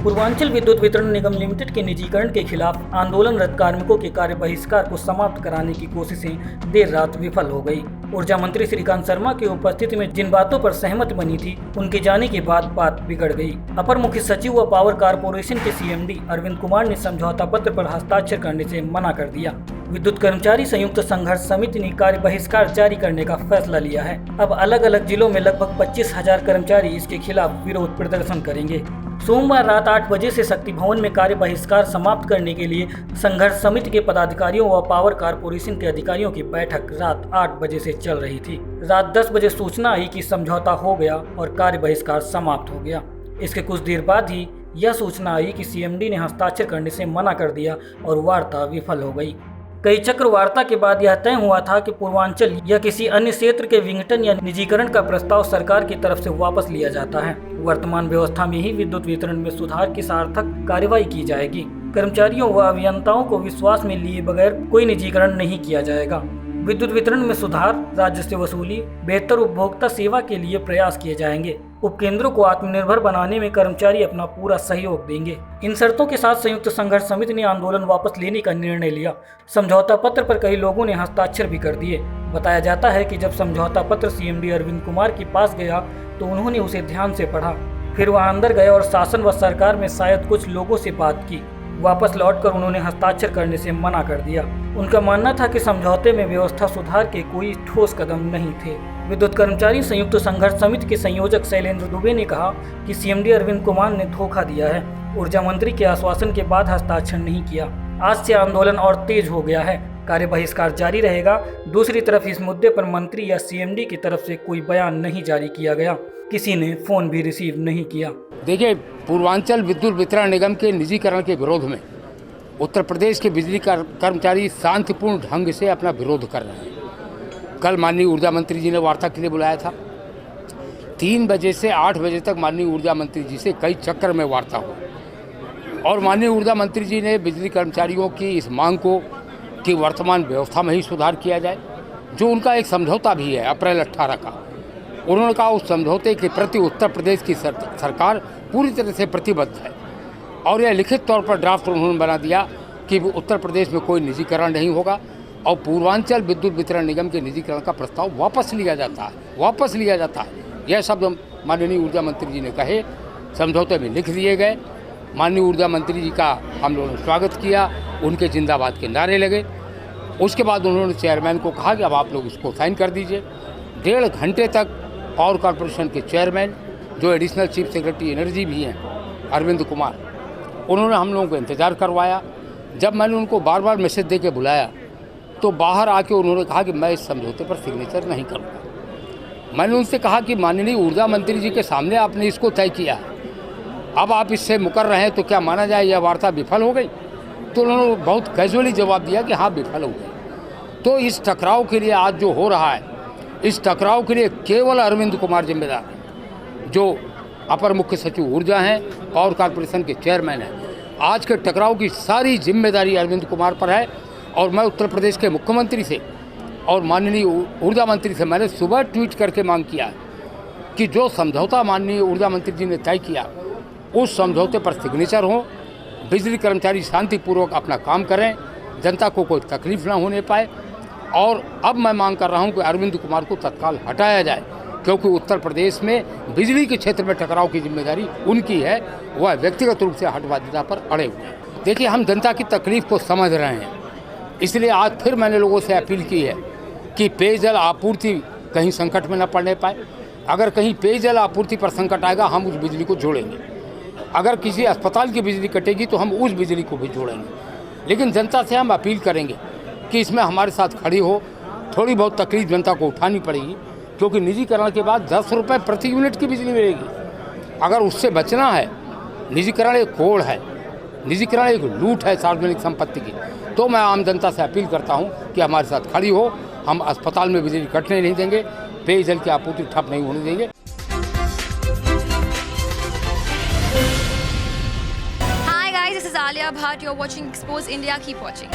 पूर्वांचल विद्युत वितरण निगम लिमिटेड के निजीकरण के खिलाफ आंदोलनरत कार्मिकों के कार्य बहिष्कार को समाप्त कराने की कोशिशें देर रात विफल हो गई। ऊर्जा मंत्री श्रीकांत शर्मा की उपस्थिति में जिन बातों पर सहमति बनी थी, उनके जाने के बाद बात बिगड़ गई। अपर मुख्य सचिव व पावर कारपोरेशन के सीएमडी अरविंद कुमार ने समझौता पत्र पर हस्ताक्षर करने से मना कर दिया। विद्युत कर्मचारी संयुक्त संघर्ष समिति ने कार्य बहिष्कार जारी करने का फैसला लिया है। अब अलग अलग जिलों में लगभग 25,000 कर्मचारी इसके खिलाफ विरोध प्रदर्शन करेंगे। सोमवार रात 8 बजे से शक्ति भवन में कार्य बहिष्कार समाप्त करने के लिए संघर्ष समिति के पदाधिकारियों व पावर कारपोरेशन के अधिकारियों की बैठक रात 8 बजे से चल रही थी। रात 10 बजे सूचना आई कि समझौता हो गया और कार्य बहिष्कार समाप्त हो गया। इसके कुछ देर बाद ही यह सूचना आई कि सीएमडी ने हस्ताक्षर करने से मना कर दिया और वार्ता विफल हो गई। कई चक्र वार्ता के बाद यह तय हुआ था कि पूर्वांचल या किसी अन्य क्षेत्र के विघटन या निजीकरण का प्रस्ताव सरकार की तरफ से वापस लिया जाता है। वर्तमान व्यवस्था में ही विद्युत वितरण में सुधार की सार्थक कार्रवाई की जाएगी। कर्मचारियों व अभियंताओं को विश्वास में लिए बगैर कोई निजीकरण नहीं किया जाएगा। विद्युत वितरण में सुधार, राजस्व वसूली, बेहतर उपभोक्ता सेवा के लिए प्रयास किए जाएंगे। उपकेंद्रों को आत्मनिर्भर बनाने में कर्मचारी अपना पूरा सहयोग देंगे। इन शर्तों के साथ संयुक्त संघर्ष समिति ने आंदोलन वापस लेने का निर्णय लिया। समझौता पत्र पर कई लोगों ने हस्ताक्षर भी कर दिए। बताया जाता है कि जब समझौता पत्र सीएमडी अरविंद कुमार के पास गया तो उन्होंने उसे ध्यान से पढ़ा। फिर वह अंदर गए और शासन व सरकार में शायद कुछ लोगों से बात की। वापस लौटकर उन्होंने हस्ताक्षर करने से मना कर दिया। उनका मानना था कि समझौते में व्यवस्था सुधार के कोई ठोस कदम नहीं थे। विद्युत कर्मचारी संयुक्त संघर्ष समिति के संयोजक शैलेंद्र दुबे ने कहा कि सीएमडी अरविंद कुमार ने धोखा दिया है। ऊर्जा मंत्री के आश्वासन के बाद हस्ताक्षर नहीं किया। आज से आंदोलन और तेज हो गया है। कार्य बहिष्कार जारी रहेगा। दूसरी तरफ इस मुद्दे पर मंत्री या सीएमडी की तरफ से कोई बयान नहीं जारी किया गया। किसी ने फोन भी रिसीव नहीं किया। देखिए, पूर्वांचल विद्युत वितरण निगम के निजीकरण के विरोध में उत्तर प्रदेश के बिजली कर्मचारी शांतिपूर्ण ढंग से अपना विरोध कर रहे हैं। कल माननीय ऊर्जा मंत्री जी ने वार्ता के लिए बुलाया था। 3 बजे से 8 बजे तक माननीय ऊर्जा मंत्री जी से कई चक्कर में वार्ता हुई और माननीय ऊर्जा मंत्री जी ने बिजली कर्मचारियों की इस मांग को कि वर्तमान व्यवस्था में ही सुधार किया जाए, जो उनका एक समझौता भी है अप्रैल 18 का। उन्होंने कहा उस समझौते के प्रति उत्तर प्रदेश की सरकार पूरी तरह से प्रतिबद्ध है और यह लिखित तौर पर ड्राफ्ट उन्होंने बना दिया कि उत्तर प्रदेश में कोई निजीकरण नहीं होगा और पूर्वांचल विद्युत वितरण निगम के निजीकरण का प्रस्ताव वापस लिया जाता है। यह शब्द माननीय ऊर्जा मंत्री जी ने कहे, समझौते में लिख दिए गए। माननीय ऊर्जा मंत्री जी का हम लोगों ने स्वागत किया, उनके जिंदाबाद के नारे लगे। उसके बाद उन्होंने चेयरमैन को कहा कि अब आप लोग इसको साइन कर दीजिए। 1.5 घंटे तक पावर कॉरपोरेशन के चेयरमैन, जो एडिशनल चीफ सेक्रेटरी एनर्जी भी हैं, अरविंद कुमार, उन्होंने हम लोगों को इंतज़ार करवाया। जब मैंने उनको बार बार मैसेज दे के बुलाया तो बाहर आके उन्होंने कहा कि मैं इस समझौते पर सिग्नेचर नहीं करूँगा। मैंने उनसे कहा कि माननीय ऊर्जा मंत्री जी के सामने आपने इसको तय किया है, अब आप इससे मुकर रहे हैं तो क्या माना जाए यह वार्ता विफल हो गई? तो उन्होंने बहुत कैजुअली जवाब दिया कि हाँ, विफल हो गई। तो इस टकराव के लिए आज जो हो रहा है, इस टकराव के लिए केवल अरविंद कुमार जिम्मेदार हैं, जो अपर मुख्य सचिव ऊर्जा हैं, पावर कॉरपोरेशन के चेयरमैन हैं। आज के टकराव की सारी जिम्मेदारी अरविंद कुमार पर है और मैं उत्तर प्रदेश के मुख्यमंत्री से और माननीय ऊर्जा मंत्री से मैंने सुबह ट्वीट करके मांग किया है कि जो समझौता माननीय ऊर्जा मंत्री जी ने तय किया, उस समझौते पर सिग्नेचर हो, बिजली कर्मचारी शांतिपूर्वक अपना काम करें, जनता को कोई तकलीफ ना होने पाए। और अब मैं मांग कर रहा हूं कि अरविंद कुमार को तत्काल हटाया जाए, क्योंकि उत्तर प्रदेश में बिजली के क्षेत्र में टकराव की जिम्मेदारी उनकी है। वह व्यक्तिगत रूप से हटवादिता पर अड़े हुए हैं। देखिए, हम जनता की तकलीफ को समझ रहे हैं, इसलिए आज फिर मैंने लोगों से अपील की है कि पेयजल आपूर्ति कहीं संकट में न पड़ने पाए। अगर कहीं पेयजल आपूर्ति पर संकट आएगा, हम उस बिजली को जोड़ेंगे। अगर किसी अस्पताल की बिजली कटेगी तो हम उस बिजली को भी जोड़ेंगे। लेकिन जनता से हम अपील करेंगे कि इसमें हमारे साथ खड़ी हो। थोड़ी बहुत तकलीफ जनता को उठानी पड़ेगी, क्योंकि निजीकरण के बाद 10 रुपये प्रति यूनिट की बिजली मिलेगी। अगर उससे बचना है, निजीकरण एक कोड़ है, निजीकरण एक लूट है सार्वजनिक संपत्ति की, तो मैं आम जनता से अपील करता हूँ कि हमारे साथ खड़ी हो। हम अस्पताल में बिजली कटने नहीं देंगे, पेयजल की आपूर्ति ठप नहीं होने देंगे। Hi guys, this is Alia Bhatt. You're watching Expose India. Keep watching.